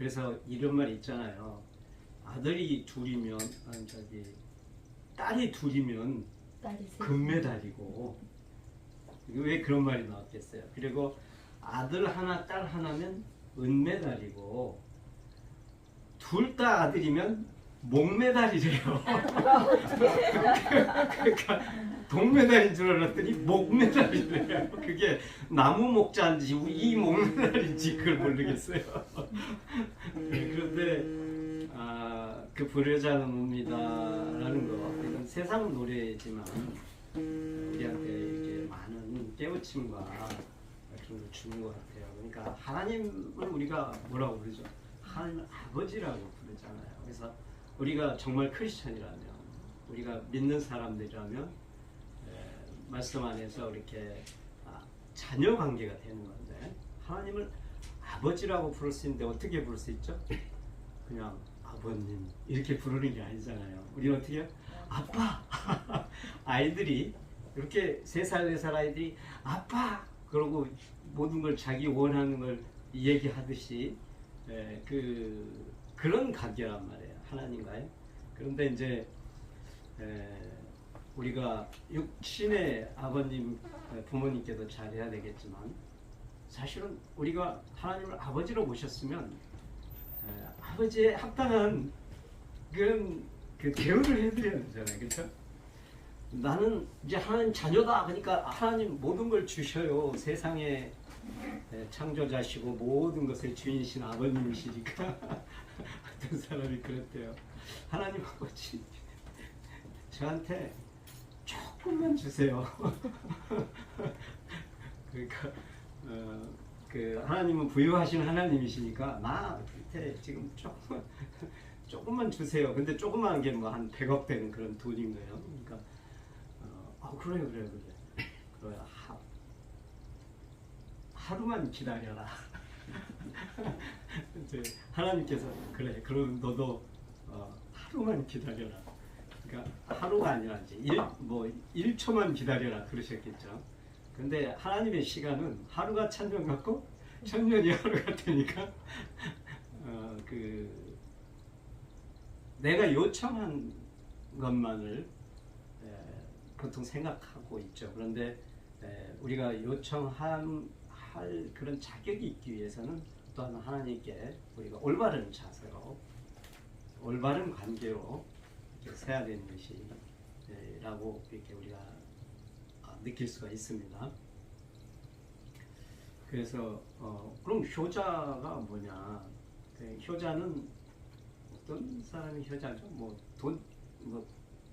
그래서 이런 말이 있잖아요. 아들이 둘이면 딸이 둘이면 딸이 셋. 금메달이고, 왜 그런 말이 나왔겠어요? 그리고 아들 하나 딸 하나면 은메달이고, 둘 다 아들이면 목메달이래요. 그러니까 동메달인 줄 알았더니 목메달이래요. 그게 나무 목자인지 이 목메달인지 그걸 모르겠어요. 그런데 그 부르자는 옵니다라는 거, 이건 세상 노래지만 우리한테 이렇게 많은 깨우침과 그런 걸 주는 것 같아요. 그러니까 하나님을 우리가 뭐라고 부르죠? 하나님 아버지라고 부르잖아요. 그래서 우리가 정말 크리스천이라면, 우리가 믿는 사람들이라면 말씀 안에서 이렇게 자녀 관계가 되는 건데, 하나님을 아버지라고 부를 수 있는데 어떻게 부를 수 있죠? 그냥 아버님 이렇게 부르는 게 아니잖아요. 우리는 어떻게 해요? 아빠! 아이들이 이렇게 3살, 4살 아이들이 아빠! 그러고 모든 걸 자기 원하는 걸 얘기하듯이 그런 관계란 말이에요. 하나님과의. 그런데 이제 우리가 육신의 아버님, 부모님께도 잘해야 되겠지만, 사실은 우리가 하나님을 아버지로 모셨으면 아버지에 합당한 그런 대우를 해드려야 되잖아요. 그렇죠? 나는 이제 하나님 자녀다. 그러니까 하나님 모든 걸 주셔요. 세상에 창조자시고 모든 것의 주인이신 아버님이시니까. 어떤 사람이 그랬대요. 하나님 아버지, 저한테 조금만 주세요. 그러니까 하나님은 부유하신 하나님이시니까 나한테 지금 조금만 주세요. 근데 조그마한 게 뭐 한 100억 되는 그런 돈인 거예요. 그러니까 그래요. 그래 하루만 기다려라. 이제 하나님께서 그래, 그럼 너도 하루만 기다려라. 그러니까 하루가 아니라 이제 1초만 기다려라 그러셨겠죠. 근데 하나님의 시간은 하루가 1000년 같고 1000년이 하루 같으니까 내가 요청한 것만을 보통 생각하고 있죠. 그런데 우리가 요청할 그런 자격이 있기 위해서는 또한 하나님께 우리가 올바른 자세로, 올바른 관계로 세야 되는 것이라고 이렇게 우리가 느낄 수가 있습니다. 그래서 그럼 효자가 뭐냐? 효자는 어떤 사람이 효자죠?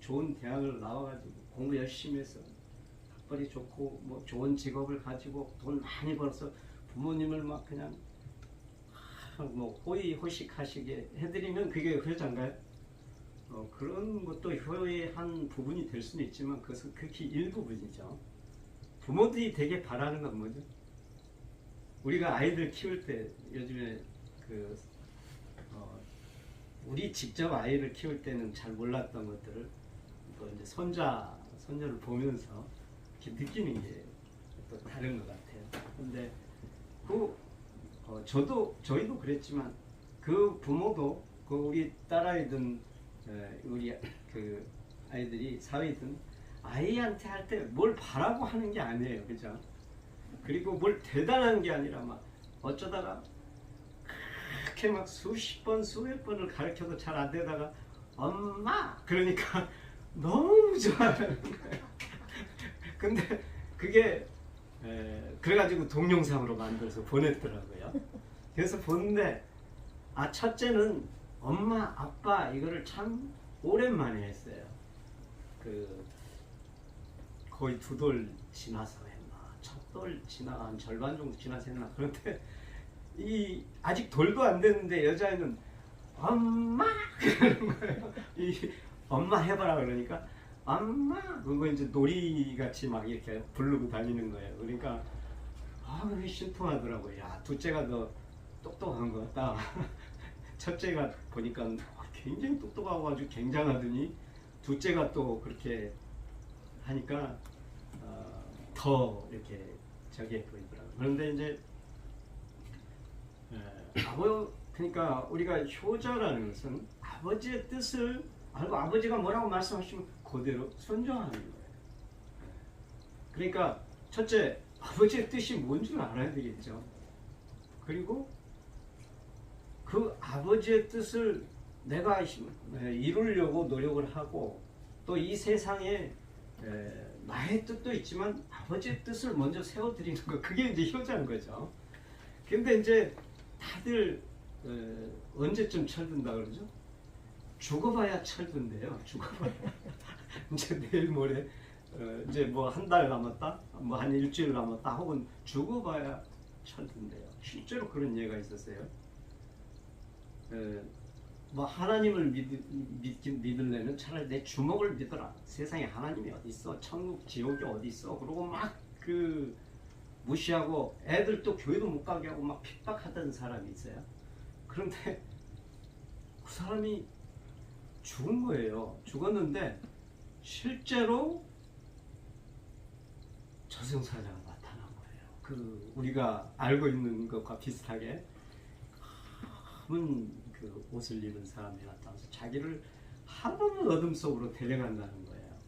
좋은 대학을 나와가지고 공부 열심히 해서 학벌이 좋고 좋은 직업을 가지고 돈 많이 벌어서 부모님을 막 그냥 호의호식하시게 해드리면 그게 효자인가요? 그런 것도 효의 한 부분이 될 수는 있지만 그것은 극히 일부분이죠. 부모들이 되게 바라는 건 뭐죠? 우리가 아이들 키울 때, 요즘에 우리 직접 아이를 키울 때는 잘 몰랐던 것들을 또 이제 손녀를 보면서 이렇게 느끼는 게 또 다른 것 같아요. 근데 저희도 그랬지만 그 부모도 우리 딸아이든 우리 아이들이 사위든 아이한테 할 때 뭘 바라고 하는 게 아니에요. 그죠? 그리고 뭘 대단한 게 아니라 막 어쩌다가 그렇게 막 수십 번 수백 번을 가르쳐도 잘 안 되다가 엄마 그러니까 너무 좋아하는 거예요. 근데 그게 그래가지고 동영상으로 만들어서 보냈더라고요. 그래서 보는데 첫째는 엄마 아빠 이거를 참 오랜만에 했어요. 거의 2돌 지나서 했나, 첫 돌 지나가 한 절반 정도 지나서 했나. 그런데 아직 돌도 안 됐는데 여자애는 엄마 그러는 거예요. 엄마 해봐라 그러니까 엄마 그거 이제 놀이같이 막 이렇게 부르고 다니는 거예요. 그러니까 그게 신통하더라고요. 야, 둘째가 더 똑똑한 것 같다. 첫째가 보니까 굉장히 똑똑하고 아주 굉장하더니 둘째가 또 그렇게 하니까 더 이렇게 저기해 보이더라고요. 그런데 이제 그러니까 우리가 효자라는 것은 아버지의 뜻을 알고 아버지가 뭐라고 말씀하시면 그대로 순종하는 거예요. 그러니까 첫째, 아버지의 뜻이 뭔 줄 알아야 되겠죠. 그리고 그 아버지의 뜻을 내가 이루려고 노력을 하고, 또 이 세상에 나의 뜻도 있지만 아버지의 뜻을 먼저 세워드리는 거, 그게 이제 효자인 거죠. 근데 이제 다들 언제쯤 철든다 그러죠? 죽어봐야 철든데요. 죽어봐야 이제 내일 모레 이제 뭐 한 달 남았다, 뭐 한 일주일 남았다, 혹은 죽어봐야 철든데요. 실제로 그런 예가 있었어요. 뭐 하나님을 믿을래는 차라리 내 주먹을 믿어라. 세상에 하나님이 어디 있어? 천국, 지옥이 어디 있어? 그러고 막 무시하고 애들도 교회도 못 가게 하고 막 핍박하던 사람이 있어요. 그런데 그 사람이 죽은 거예요. 죽었는데 실제로 저승사자가 나타난 거예요. 우리가 알고 있는 것과 비슷하게 검은 옷을 입은 사람이 나타나서 자기를 하나는 어둠 속으로 데려간다는 거예요.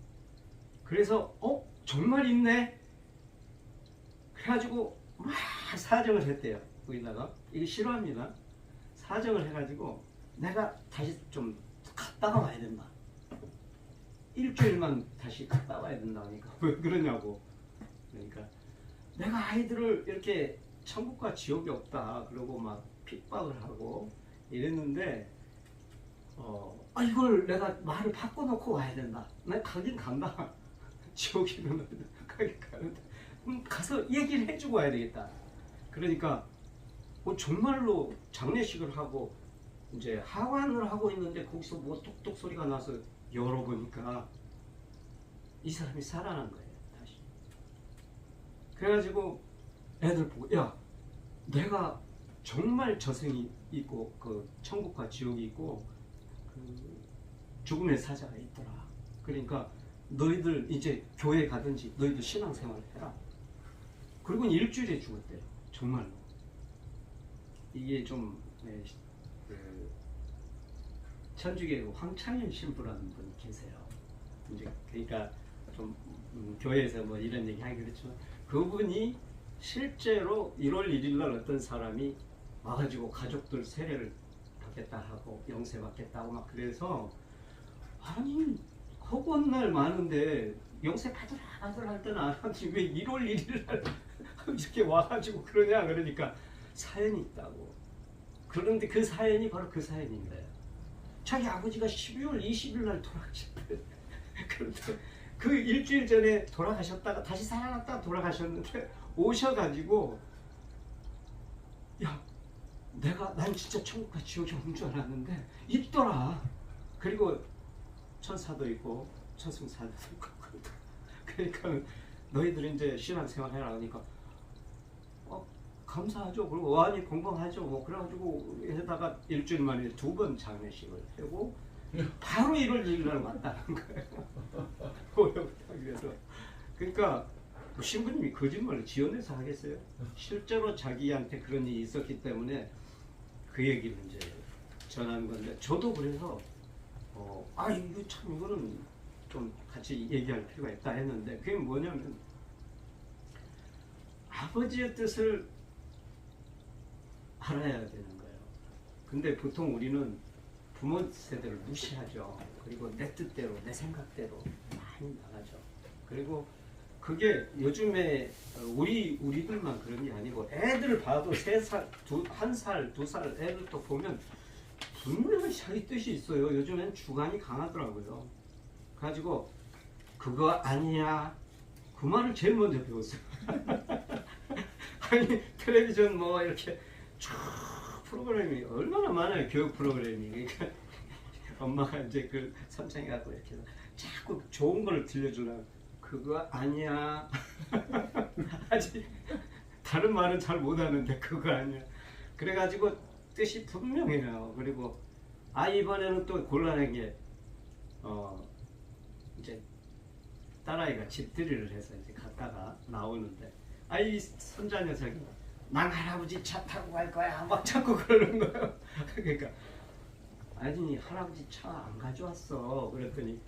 그래서 정말 있네. 그래가지고 막 사정을 했대요. 거기다가 이게 싫어합니다. 사정을 해가지고 내가 다시 좀 갔다가 와야 된다. 일주일만 다시 갔다 와야 된다니까. 왜 그러냐고. 그러니까 내가 아이들을 이렇게 천국과 지옥이 없다 그러고 막 핍박을 하고 이랬는데 이걸 내가 말을 바꿔놓고 와야 된다. 내가 가긴 간다. 지옥이면 가긴 가는데 가서 얘기를 해주고 와야 되겠다. 그러니까 정말로 장례식을 하고 이제 하관을 하고 있는데 거기서 뭐 뚝뚝 소리가 나서 열어보니까 이 사람이 살아난 거예요. 다시. 그래가지고 애들 보고, 야, 내가 정말 저승이 있고 그 천국과 지옥이 있고 그 죽음의 사자가 있더라. 그러니까 너희들 이제 교회 가든지 너희들 신앙생활을 해라. 그리고 일주일에 죽었대요. 정말로. 이게 좀 천주교 황창현 신부라는 분이 계세요. 이제 그러니까 좀 교회에서 뭐 이런 얘기 하기 그렇지만 그분이 실제로 1월 1일 날 어떤 사람이 와가지고 가족들 세례를 받겠다 하고 영세 받겠다 하고 막 그래서 아니 허구한 날 많은데 영세 받으라 할 때는 안 하지 왜 1월 1일 날 이렇게 와가지고 그러냐. 그러니까 사연이 있다고. 그런데 그 사연이 바로 그 사연인 거예요. 자기 아버지가 12월 20일 날 돌아가셨대. 그런데 그 일주일 전에 돌아가셨다가 다시 살아났다가 돌아가셨는데 오셔가지고 야 난 진짜 천국과 지옥이 없는 줄 알았는데 있더라. 그리고 천사도 있고 천승사도 있고 그러니까 너희들 이제 신앙생활 해라 하니까 감사하죠. 그리고 아니 건강하죠. 뭐 그래가지고 해다가 일주일 만에 2번 장례식을 하고 바로 1월 1일 날 왔다는 거예요. 그래서 그러니까 신부님이 거짓말을 지어내서 하겠어요? 실제로 자기한테 그런 일이 있었기 때문에 그 얘기를 이제 전하는 건데 저도 그래서 이거 참 이거는 좀 같이 얘기할 필요가 있다 했는데 그게 뭐냐면 아버지의 뜻을 알아야 되는 거예요. 근데 보통 우리는 부모 세대를 무시하죠. 그리고 내 뜻대로 내 생각대로 많이 나가죠. 그리고 그게 요즘에 우리들만 그런 게 아니고 애들 봐도 3살, 1살, 2살 애들도 보면 분명히 자기 뜻이 있어요. 요즘엔 주관이 강하더라고요. 가지고 그거 아니야. 그 말을 제일 먼저 배웠어요. 아니 텔레비전 뭐 이렇게 쭉 프로그램이 얼마나 많아요. 교육 프로그램이. 그러니까 엄마가 이제 그 삼창이 갖고 이렇게 해서 자꾸 좋은 걸 들려주려고 그거 아니야. 아직 다른 말은 잘 못하는데 그거 아니야. 그래가지고 뜻이 분명해요. 그리고 이번에는 또 곤란한 게 이제 딸아이가 집들이를 해서 이제 갔다가 나오는데 이 손자 녀석이 난 할아버지 차 타고 갈 거야 막 자꾸 그러는 거예요. 그러니까 아니 할아버지 차 안 가져왔어. 그랬더니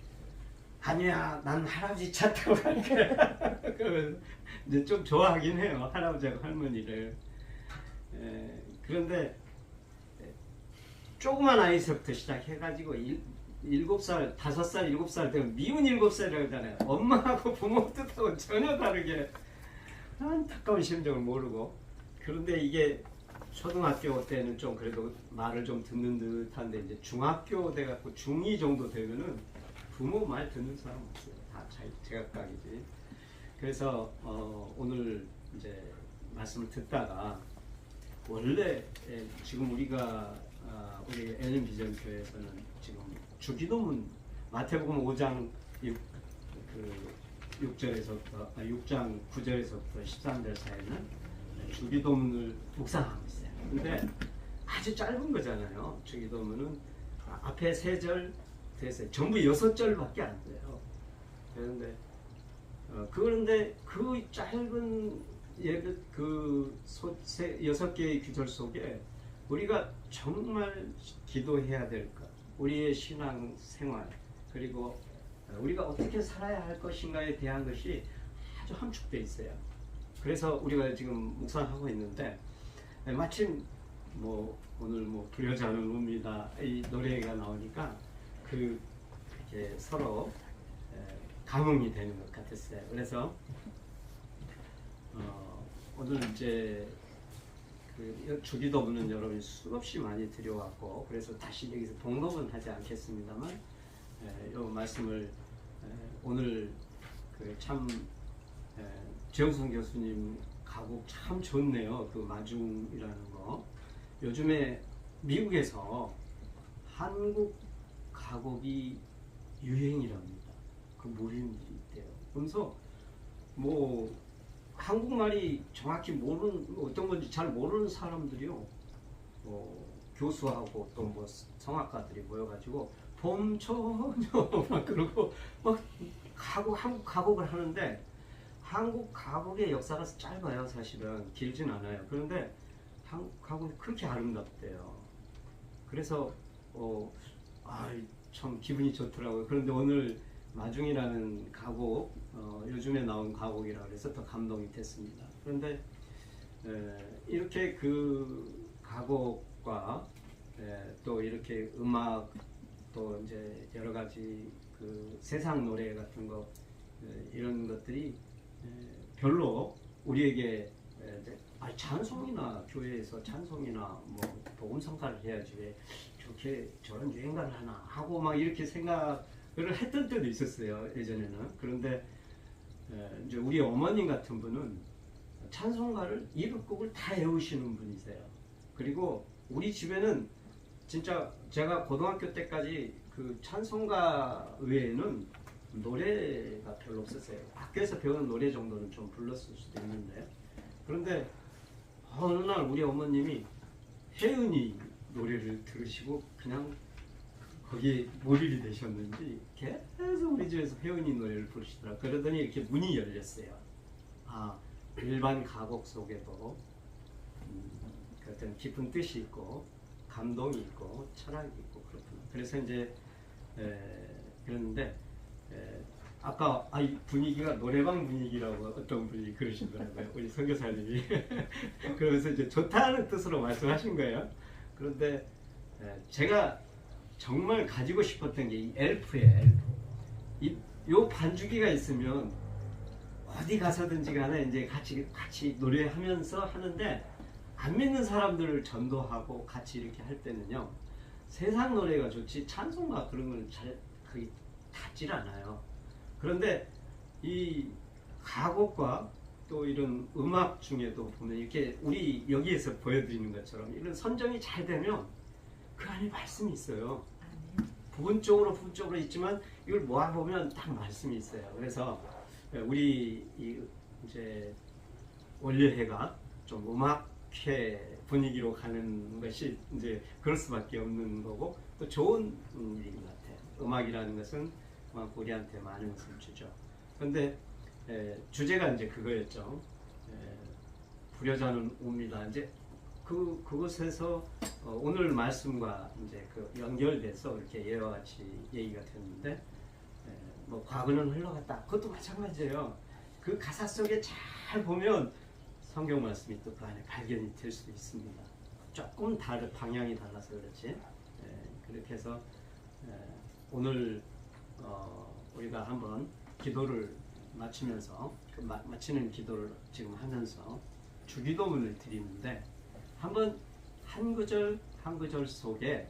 아니야 난 할아버지 차 타고 갈 거야. 그러면서 이제 좀 좋아하긴 해요 할아버지하고 할머니를. 그런데 조그만 아이서부터 시작해가지고 7살, 5살, 7살 되면 미운 7살이라고 하잖아요. 엄마하고 부모 뜻하고 전혀 다르게 안타까운 심정을 모르고. 그런데 이게 초등학교 때는 좀 그래도 말을 좀 듣는 듯한데 이제 중학교 돼갖고 중2 정도 되면은 부모 말 듣는 사람 없어요. 다 제각각이지. 그래서 오늘 이제 말씀을 듣다가 원래 지금 우리가 우리 엘린 비전 교회에서는 지금 주기도문 마태복음 5장 6절에서부터 6장 9절에서부터 13절 사이는 주기도문을 묵상하고 있어요. 근데 아주 짧은 거잖아요. 주기도문은 앞에 3절 됐어요. 전부 6절밖에 안 돼요. 그런데 그런데 그 짧은 그 6개의 규절 속에 우리가 정말 기도해야 될 것, 우리의 신앙 생활, 그리고 우리가 어떻게 살아야 할 것인가에 대한 것이 아주 함축되어 있어요. 그래서 우리가 지금 묵상하고 있는데 마침 오늘 두려워하지 않은 옵니다 이 노래가 나오니까 이렇게 서로 감흥이 되는 것 같았어요. 그래서 오늘 이제 주기도문은 여러분이 수없이 많이 드려왔고 그래서 다시 여기서 복록은 하지 않겠습니다만 이 말씀을 오늘 참 최우선 교수님 가곡 참 좋네요. 그 마중이라는 거. 요즘에 미국에서 한국 가곡이 유행이랍니다. 그 모르는 일이 있대요. 그래서 한국말이 정확히 어떤 건지 잘 모르는 사람들이요. 교수하고 또 성악가들이 모여가지고 봄처녀 막 그러고 막 한국 가곡을 하는데 한국 가곡의 역사가 짧아요. 사실은 길진 않아요. 그런데 한국 가곡이 그렇게 아름답대요. 그래서 참 기분이 좋더라고요. 그런데 오늘 마중이라는 가곡 요즘에 나온 가곡이라 그래서 더 감동이 됐습니다. 그런데 이렇게 그 가곡과 또 이렇게 음악 또 이제 여러 가지 그 세상 노래 같은 거 이런 것들이 별로 우리에게 찬송이나 교회에서 찬송이나 복음 성가를 해야지 왜 저렇게 저런 유행가를 하나 하고 막 이렇게 생각을 했던 때도 있었어요. 예전에는. 그런데 이제 우리 어머님 같은 분은 찬송가를 200곡을 다 외우시는 분이세요. 그리고 우리 집에는 진짜 제가 고등학교 때까지 그 찬송가 외에는 노래가 별로 없었어요. 학교에서 배우는 노래 정도는 좀 불렀을 수도 있는데 그런데 어느 날 우리 어머님이 혜은이 노래를 들으시고 그냥 거기에 몰입이 되셨는지 계속 우리 집에서 혜은이 노래를 부르시더라고요. 그러더니 이렇게 문이 열렸어요. 일반 가곡 속에도 어떤 깊은 뜻이 있고 감동이 있고 철학이 있고 그렇구나. 그래서 이제 그랬는데 아까 분위기가 노래방 분위기라고 어떤 분이 그러시더라고요. 우리 선교사님이. 그러면서 이제 좋다는 뜻으로 말씀하신 거예요. 그런데 제가 정말 가지고 싶었던 게 이 엘프예요. 요 반주기가 있으면 어디 가서든지 간에 이제 같이 노래하면서 하는데 안 믿는 사람들을 전도하고 같이 이렇게 할 때는요. 세상 노래가 좋지 찬송가 그런 건 잘 거의 닿질 않아요. 그런데 이 가곡과 또 이런 음악 중에도 보면 이렇게 우리 여기에서 보여드리는 것처럼 이런 선정이 잘 되면 그 안에 말씀이 있어요. 부분적으로 있지만 이걸 모아보면 딱 말씀이 있어요. 그래서 우리 이제 원래회가 좀 음악회 분위기로 가는 것이 이제 그럴 수밖에 없는 거고 또 좋은 일인 것 같아요. 음악이라는 것은 우리한테 많은 것을 주죠. 그런데 주제가 이제 그거였죠. 불효자는 옵니다. 이제 그곳에서 오늘 말씀과 이제 그 연결돼서 이렇게 예와 같이 얘기가 됐는데, 뭐 과거는 흘러갔다. 그것도 마찬가지예요. 그 가사 속에 잘 보면 성경 말씀이 또 그 안에 발견이 될 수도 있습니다. 조금 방향이 달라서 그렇지. 그렇게 해서 오늘 우리가 한번 기도를 마치면서 마치는 기도를 지금 하면서 주기도문을 드리는데, 한번 한 구절 한 구절 속에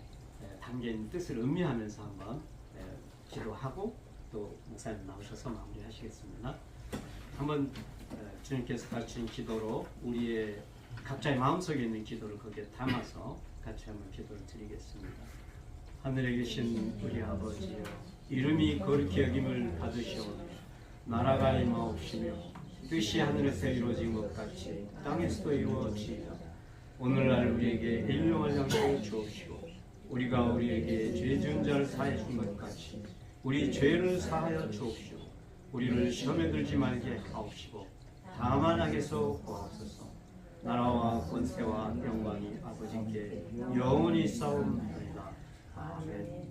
담긴 뜻을 음미하면서 한번 기도하고 또 목사님 나오셔서 마무리하시겠습니다. 한번 주님께서 가르친 기도로 우리의 각자의 마음속에 있는 기도를 거기에 담아서 같이 한번 기도를 드리겠습니다. 하늘에 계신 우리 아버지여, 이름이 거룩히 여김을 받으시오며 나라가 임하옵시며 뜻이 하늘에서 이루어진 것 같이 땅에서도 이루어지이다. 오늘날 우리에게 일용할 양식을 주옵시고 우리가 우리에게 죄 지은 자를 사하여 준 것 같이 우리 죄를 사하여 주옵시고 우리를 시험에 들지 말게 하옵시고 다만 악에서 구하옵소서. 나라와 권세와 영광이 아버지께 영원히 싸움하리라. 아멘.